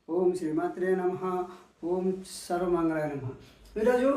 ఓం శ్రీమాత్రే నమః. ఓం సర్వమంగళాయ నమః. ఈరోజు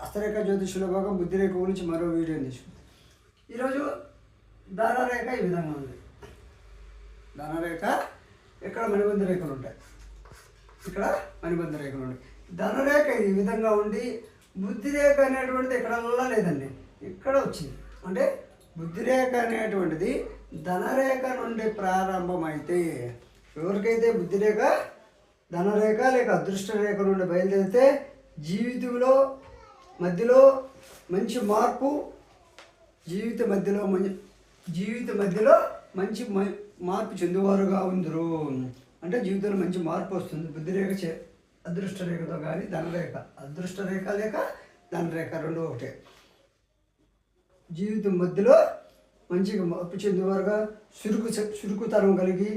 హస్తరేఖ జ్యోతిష్యుల భాగం బుద్ధిరేఖ గురించి మరో వీడియోని తీసుకుంటాం. ఈరోజు ధనరేఖ ఈ విధంగా ఉంది. ధనరేఖ ఇక్కడ మణిబంధ రేఖలు ఉంటాయి, ఇక్కడ మణిబంధ రేఖలు ఉంటాయి. ధనరేఖ ఈ విధంగా ఉండి బుద్ధిరేఖ అనేటువంటిది ఎక్కడల్లా లేదండి, ఇక్కడ వచ్చింది. అంటే బుద్ధిరేఖ అనేటువంటిది ధనరేఖ నుండి ప్రారంభమైతే ఎవరికైతే బుద్ధిరేఖ ధనరేఖ లేక అదృష్ట రేఖ నుండి బయలుదేరితే జీవితంలో మధ్యలో మంచి మార్పు, జీవిత మధ్యలో మంచి మార్పు చెందువారుగా ఉందరు. అంటే జీవితంలో మంచి మార్పు వస్తుంది. బుద్ధిరేఖ అదృష్ట రేఖతో కానీ ధనరేఖ, అదృష్ట రేఖ లేక ధనరేఖ రెండు ఒకటే. జీవితం మధ్యలో మంచిగా మార్పు చెందేవారుగా చురుకుతనం కలిగి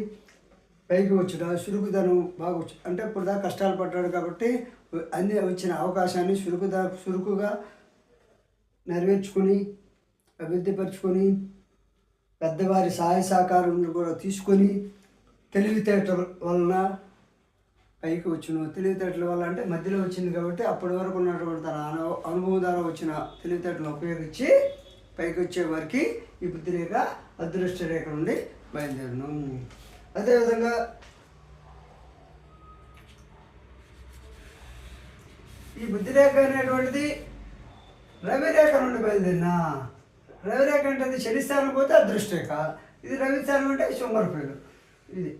పైకి వచ్చుట, చురుకుతనం బాగా వచ్చు. అంటే ఇప్పుడు దాకా కష్టాలు పడ్డాడు కాబట్టి అన్ని వచ్చిన అవకాశాన్ని చురుకుగా నెరవేర్చుకొని అభివృద్ధిపరచుకొని పెద్దవారి సహాయ సహకారం కూడా తీసుకొని తెలివితేటల వలన పైకి వచ్చును. తెలివితేటల వల్ల అంటే మధ్యలో వచ్చింది కాబట్టి అప్పటి వరకు ఉన్నటువంటి తన అనుభవం ద్వారా వచ్చిన తెలివితేటలను ఉపయోగించి పైకి వచ్చే వారికి ఈ బుద్ధిరేఖ అదృష్ట రేఖ నుండి బయలుదేరును. అదేవిధంగా ఈ బుద్ధిరేఖ అనేటువంటిది రవిరేఖ నుండి బయలుదేరిన. రవిరేఖ అంటే శని స్థానం పోతే అదృష్టరేఖ, ఇది రవి స్థానం అంటే శుంభరపేలు. ఇది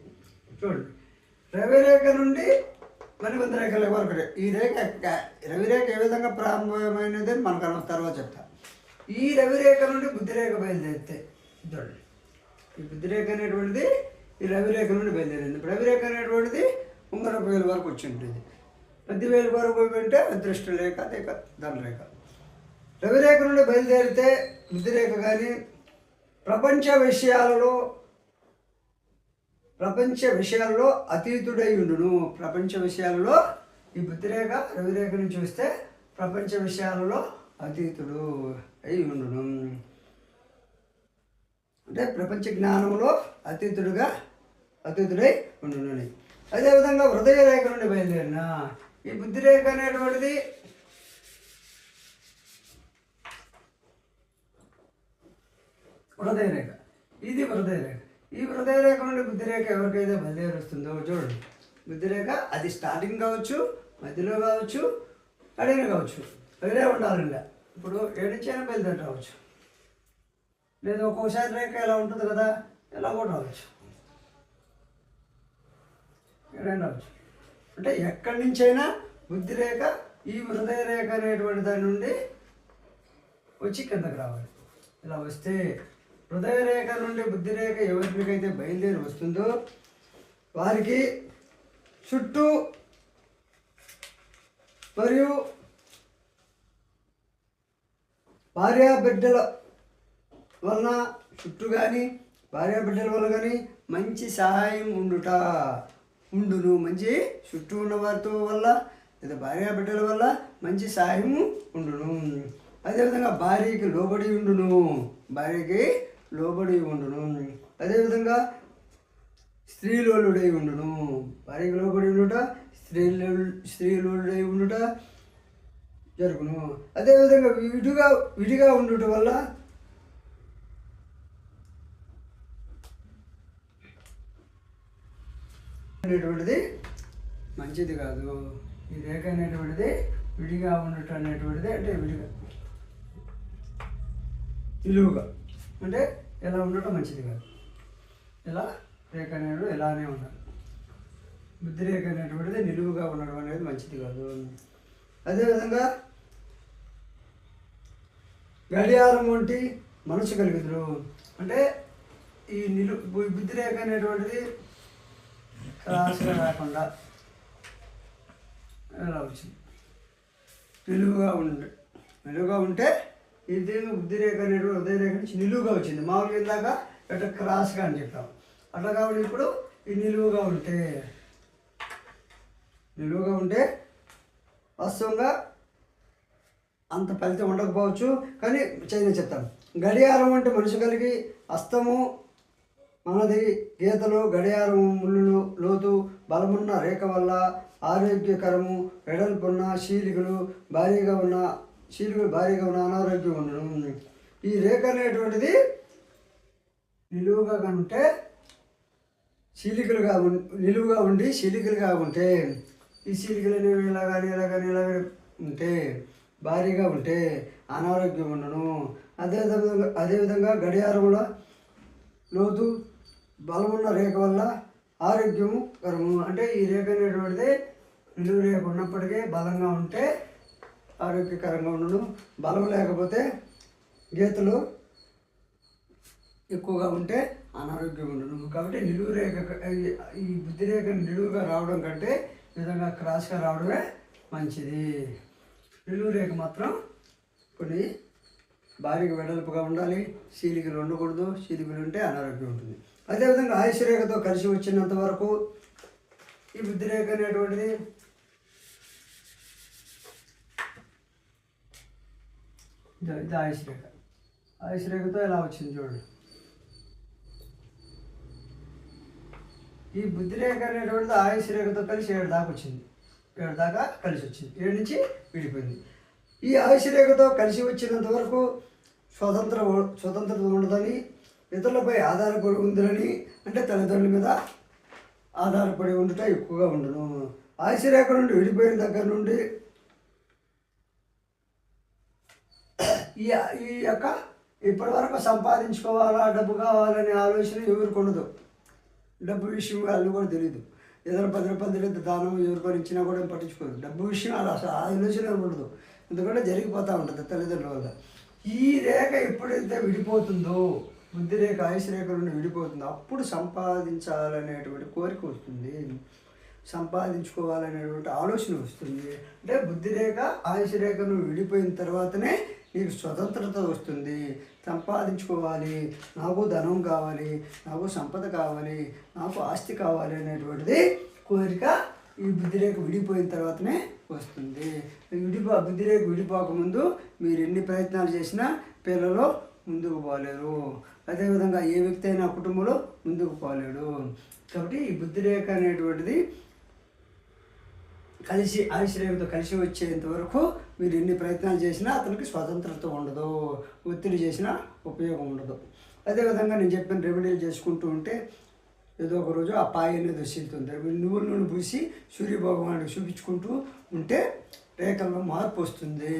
చూడండి, రవిరేఖ నుండి మణిబంధ రేఖల వరకు ఈ రేఖ రవిరేఖ ఏ విధంగా ప్రారంభమైనది మనకు తర్వాత చెప్తా. ఈ రవిరేఖ నుండి బుద్ధిరేఖ బయలుదేరితే చూడండి, ఈ బుద్ధిరేఖ అనేటువంటిది ఈ రవిరేఖ నుండి బయలుదేరింది. రవిరేఖ అనేటువంటిది ఉంగరపు వేలు వరకు వచ్చి ఉంటుంది. 10,000 వరకు అంటే అదృష్ట రేఖ లేక ధనరేఖ. రవిరేఖ నుండి బయలుదేరితే బుద్ధిరేఖ కానీ ప్రపంచ విషయాలలో అతీతుడై ఉండును. ప్రపంచ విషయాలలో ఈ బుద్ధిరేఖ రవిరేఖ నుంచి వస్తే ప్రపంచ విషయాలలో అతీతుడు అయి ఉండును. అంటే ప్రపంచ జ్ఞానంలో అతీతుడై ఉండును. అదేవిధంగా హృదయ రేఖ నుండి బయలుదేరిన ఈ బుద్ధిరేఖ అనేటువంటిది హృదయ రేఖ. ఇది హృదయ రేఖ. ఈ హృదయ రేఖ నుండి బుద్ధిరేఖ ఎవరికైతే బయలుదేరి వస్తుందో చూడండి, బుద్ధిరేఖ అది స్టార్టింగ్ కావచ్చు, మధ్యలో కావచ్చు, అడిగిన కావచ్చు, వేరే ఉండాలి. ఇప్పుడు ఏడిచ్చైనా బయలుదేరి రావచ్చు, లేదా ఒక్కోసారి రేఖ ఎలా ఉంటుంది కదా, ఎలా కూడా రావచ్చు, ఏదైనా రావచ్చు. అంటే ఎక్కడి నుంచైనా బుద్ధిరేఖ ఈ హృదయ రేఖ అనేటువంటి దాని నుండి వచ్చి కిందకు రావాలి. ఇలా వస్తే హృదయ రేఖ నుండి బుద్ధిరేఖ ఎవరికైతే బయలుదేరి వస్తుందో వారికి చుట్టూ మరియు భార్యాబిడ్డల వలన భార్యాబిడ్డల వల్ల కానీ మంచి సహాయం ఉండును. మంచి చుట్టూ ఉన్న వారితో వల్ల లేదా భార్యాబిడ్డల వల్ల మంచి సహాయం ఉండును. అదేవిధంగా భార్యకి లోబడి ఉండును. అదేవిధంగా స్త్రీలోలుడై ఉండును. భార్యకి లోబడి ఉండుట, స్త్రీలోలుడై ఉండుట జరుగును. అదేవిధంగా విడిగా ఉండుట వల్ల అనేటువంటిది మంచిది కాదు. ఈ రేఖ అనేటువంటిది విడిగా ఉండటం అనేటువంటిది అంటే విడిగా నిలువుగా అంటే ఎలా ఉండటం మంచిది కాదు. ఇలా రేఖ అనేటువంటి ఇలానే ఉండాలి. బుద్ధిరేఖ అనేటువంటిది నిలువుగా ఉండడం అనేది మంచిది కాదు. అదేవిధంగా గడియారం వంటి మనసు కలిగిదురు. అంటే ఈ బుద్ధిరేఖ అనేటువంటిది క్రాస్గా రాకుండా ఎలా వచ్చింది, నిలువుగా ఉంటే ఇది బుద్ధిరేఖ అనేటువంటి హృదయ రేఖ నుంచి నిలువుగా వచ్చింది. మామూలుగా ఇందాక అట్లా క్రాస్గా అని చెప్పాం. అట్లా కాబట్టి ఇప్పుడు ఈ నిలువుగా ఉంటే వాస్తవంగా అంత ఫలితం ఉండకపోవచ్చు, కానీ చదివి చెప్తాను. గడియారం అంటే మనసు కలిగి హస్తము మనది గీతలు గడియారం ముళ్ళు లోతు బలమున్న రేఖ వల్ల ఆరోగ్యకరము వెడల్పున్న చీలికలు భారీగా ఉన్న అనారోగ్యం ఉండను. ఈ రేఖ అనేటువంటిది నిలువుగా ఉంటే నిలువుగా ఉండి చీలికలుగా ఉంటే, ఈ చీలికలు అనేవి ఇలాగని ఉంటే భారీగా ఉంటే అనారోగ్యం ఉండను. అదేవిధంగా గడియారముల లోతు బలమున్న రేఖ వల్ల ఆరోగ్యము కరము. అంటే ఈ రేఖ అనేటువంటిది నిలువు రేఖ ఉన్నప్పటికీ బలంగా ఉంటే ఆరోగ్యకరంగా ఉండను. బలం లేకపోతే గీతలు ఎక్కువగా ఉంటే అనారోగ్యం ఉండను. కాబట్టి నిలువు రేఖ ఈ బుద్ధి రేఖ నిలువుగా రావడం కంటే ఈ విధంగా క్రాస్గా రావడమే మంచిది. నిలువు రేఖ మాత్రం కొన్ని భారీగా వెడల్పుగా ఉండాలి, చీలికలు ఉండకూడదు. చీలికలు ఉంటే అనారోగ్యం ఉంటుంది. అదేవిధంగా ఆయుష్ రేఖతో కలిసి వచ్చినంత వరకు ఈ బుద్ధి రేఖ అనేటువంటిది ఇది ఆయుష్ రేఖ. ఆయుష్ రేఖతో ఎలా వచ్చింది చూడండి. ఈ బుద్ధి రేఖ అనేటువంటిది ఆయుష్ రేఖతో కలిసి 7 దాకా వచ్చింది. 7 దాకా కలిసి వచ్చింది. 7 నుంచి విడిపోయింది. ఈ ఆయుష్ రేఖతో కలిసి వచ్చినంత వరకు స్వతంత్రత ఉండదని, ఇతరులపై ఆధారపడి ఉందని, అంటే తల్లిదండ్రుల మీద ఆధారపడి ఉండట ఎక్కువగా ఉండను. ఆయుష్ రేఖ నుండి విడిపోయిన దగ్గర నుండి ఈ యొక్క ఇప్పటి వరకు సంపాదించుకోవాలా, డబ్బు కావాలనే ఆలోచన ఎవరికి ఉండదు. డబ్బు విషయం వాళ్ళు కూడా తెలియదు. ఏదైనా 10 రూపాయలు తెలియదు దానం ఎవరికొని ఇచ్చినా కూడా పట్టించుకోరు. డబ్బు విషయం అలా అసలు ఆలోచన ఉండదు. ఎందుకంటే జరిగిపోతూ ఉంటుంది తల్లిదండ్రుల వల్ల. ఈ రేఖ ఎప్పుడైతే విడిపోతుందో, బుద్ధి రేఖ ఆయుష్ రేఖ నుండి విడిపోతుందో, అప్పుడు సంపాదించాలనేటువంటి కోరిక వస్తుంది, సంపాదించుకోవాలనేటువంటి ఆలోచన వస్తుంది. అంటే బుద్ధి రేఖ ఆయుష్ రేఖను విడిపోయిన తర్వాతనే నీకు స్వతంత్రత వస్తుంది. సంపాదించుకోవాలి, నాకు ధనం కావాలి, నాకు సంపద కావాలి, నాకు ఆస్తి కావాలి అనేటువంటిది కోరిక ఈ బుద్ధిరేఖ విడిపోయిన తర్వాతనే వస్తుంది. బుద్ధిరేఖ విడిపోకముందు మీరు ఎన్ని ప్రయత్నాలు చేసినా పిల్లలు ముందుకు పోలేరు. అదేవిధంగా ఏ వ్యక్తి అయినా కుటుంబంలో ముందుకు పోలేడు. కాబట్టి ఈ బుద్ధిరేఖ అనేటువంటిది కలిసి ఆయుష్ రేఖతో కలిసి వచ్చేంత వరకు మీరు ఎన్ని ప్రయత్నాలు చేసినా అతనికి స్వతంత్రత ఉండదు, ఒత్తిడి చేసినా ఉపయోగం ఉండదు. అదేవిధంగా నేను చెప్పిన రెమెడీలు చేసుకుంటూ ఉంటే ఏదో ఒక రోజు ఆ పాయ అనేది వస్తుంది. నువ్వుల నూనె పూసి సూర్యభగవానుడికి చూపించుకుంటూ ఉంటే రేఖల్లో మార్పు వస్తుంది.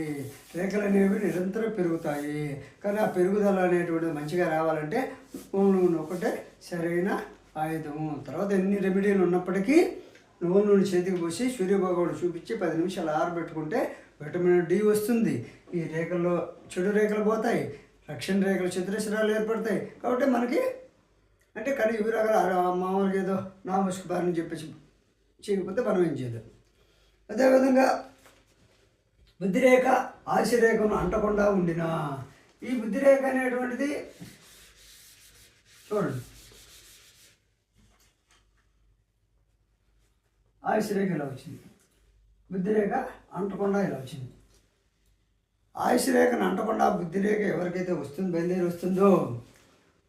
రేఖలు అనేవి నిరంతరం పెరుగుతాయి. కానీ ఆ పెరుగుదల అనేటువంటిది మంచిగా రావాలంటే నువ్వుల నూనె ఒకటే సరైన ఆయుధము. తర్వాత ఎన్ని రెమెడీలు ఉన్నప్పటికీ నువ్వుల నూనె చేతికి పోసి సూర్యభగవానుడు చూపించి 10 నిమిషాలు ఆరబెట్టుకుంటే విటమిన్ డి వస్తుంది. ఈ రేఖల్లో చెడు రేఖలు పోతాయి, రక్షణ రేఖలు చతురస్రాలు ఏర్పడతాయి. కాబట్టి మనకి అంటే కానీ ఇవిరగా మామూలుగా ఏదో నామస్కు బారిని చెప్పేసి చేయకపోతే మనం ఏం చేయలేదు. అదేవిధంగా బుద్ధిరేఖ ఆయుష్ రేఖను అంటకుండా ఉండిన ఈ బుద్ధిరేఖ అనేటువంటిది చూడండి, ఆయుష్ రేఖ ఇలా వచ్చింది, బుద్ధిరేఖ అంటకుండా ఇలా వచ్చింది. ఆయుష్ రేఖను అంటకుండా బుద్ధిరేఖ ఎవరికైతే బయలుదేరి వస్తుందో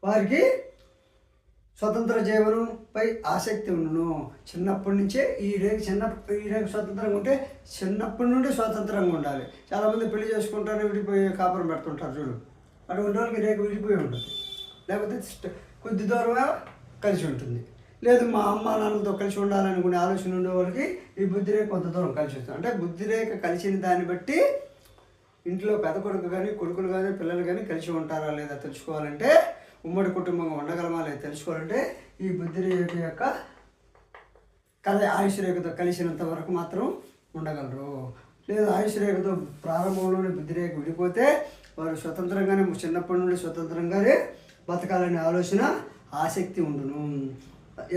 వారికి స్వతంత్ర జీవనంపై ఆసక్తి ఉండును. చిన్నప్పటి నుంచే ఈ రేఖ స్వతంత్రంగా ఉంటే చిన్నప్పటి నుండి స్వతంత్రంగా ఉండాలి. చాలామంది పెళ్లి చేసుకుంటారు, విడిపోయి కాపురం పెడుతుంటారు చూడు, అటువంటి వాళ్ళకి రేఖ విడిపోయి ఉంటుంది. లేకపోతే కొద్ది దూరమే కలిసి ఉంటుంది. లేదు మా అమ్మ నాన్నలతో కలిసి ఉండాలనుకునే ఆలోచన ఉండే వాళ్ళకి ఈ బుద్ధిరేఖ కొంత దూరం కలిసి వస్తుంది. అంటే బుద్ధిరేఖ కలిసిన దాన్ని బట్టి ఇంట్లో పెద్ద కొడుకు కానీ కొడుకులు కానీ పిల్లలు కానీ కలిసి ఉంటారా లేదా తెలుసుకోవాలంటే, ఉమ్మడి కుటుంబంగా ఉండగలమా లేదా తెలుసుకోవాలంటే ఈ బుద్ధిరేఖ యొక్క ఆయుష్ రేఖతో కలిసినంత వరకు మాత్రం ఉండగలరు. లేదా ఆయుష్ రేఖతో ప్రారంభంలోనే బుద్ధిరేఖ విడిపోతే వారు స్వతంత్రంగానే చిన్నప్పటి నుండి స్వతంత్రంగానే బతకాలనే ఆలోచన ఆసక్తి ఉండును.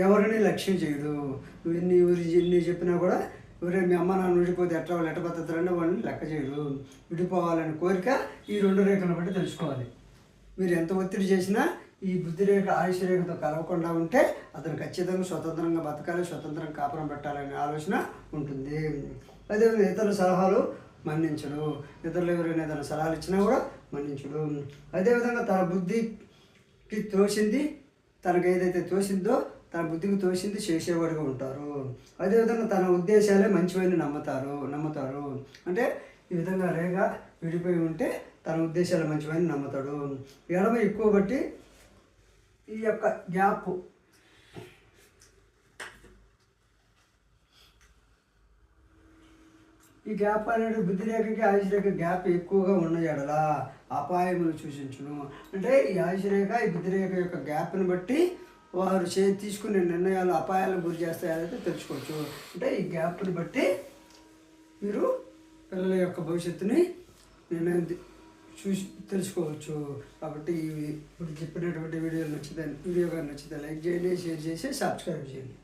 ఎవరిని లక్ష్యం చేయడు. నువ్వు ఎన్ని చెప్పినా కూడా ఎవరైనా మీ అమ్మ నాన్న విడిపోతే ఎట్ట బతుకుతారంటే వాళ్ళని లెక్క చేయడు. విడిపోవాలని కోరిక ఈ 2 రేఖలను బట్టి తెలుసుకోవాలి. మీరు ఎంత ఒత్తిడి చేసినా ఈ బుద్ధిరేఖ ఆయుష్ రేఖతో కలవకుండా ఉంటే అతను ఖచ్చితంగా స్వతంత్రంగా బతకాలి, స్వతంత్రంగా కాపురం పెట్టాలనే ఆలోచన ఉంటుంది. అదేవిధంగా ఇతరుల సలహాలు మన్నించడు. ఇతరులు ఎవరైనా ఏదైనా సలహాలు ఇచ్చినా కూడా మన్నించడు. అదేవిధంగా తన బుద్ధికి తోచింది తనకు ఏదైతే తోసిందో తన బుద్ధికి తోసింది చేసేవాడుగా ఉంటారు. అదేవిధంగా తన ఉద్దేశాలే మంచివని నమ్ముతారు. అంటే ఈ విధంగా రేఖ విడిపోయి ఉంటే తన ఉద్దేశాలు మంచివని నమ్ముతాడు. ఎడమ ఎక్కువ బట్టి ఈ యొక్క గ్యాప్ ఈ గ్యాప్ అనేది బుద్ధి రేఖకి ఆయుష్ రేఖ గ్యాప్ ఎక్కువగా ఉన్న ఎడల అపాయములు సూచించును. అంటే ఈ ఆయుష్ రేఖ ఈ బుద్ధి రేఖ యొక్క గ్యాప్ని బట్టి వారు తీసుకునే నిర్ణయాలు అపాయాలకు గురి చేస్తాయని తెలుసుకోవచ్చు. అంటే ఈ గ్యాప్ని బట్టి మీరు పిల్లల యొక్క భవిష్యత్తుని నిర్ణయం తెలుసుకోవచ్చు. కాబట్టి ఇప్పుడు చెప్పినటువంటి వీడియో కానీ నచ్చితే లైక్ చేయండి, షేర్ చేసి సబ్స్క్రైబ్ చేయండి.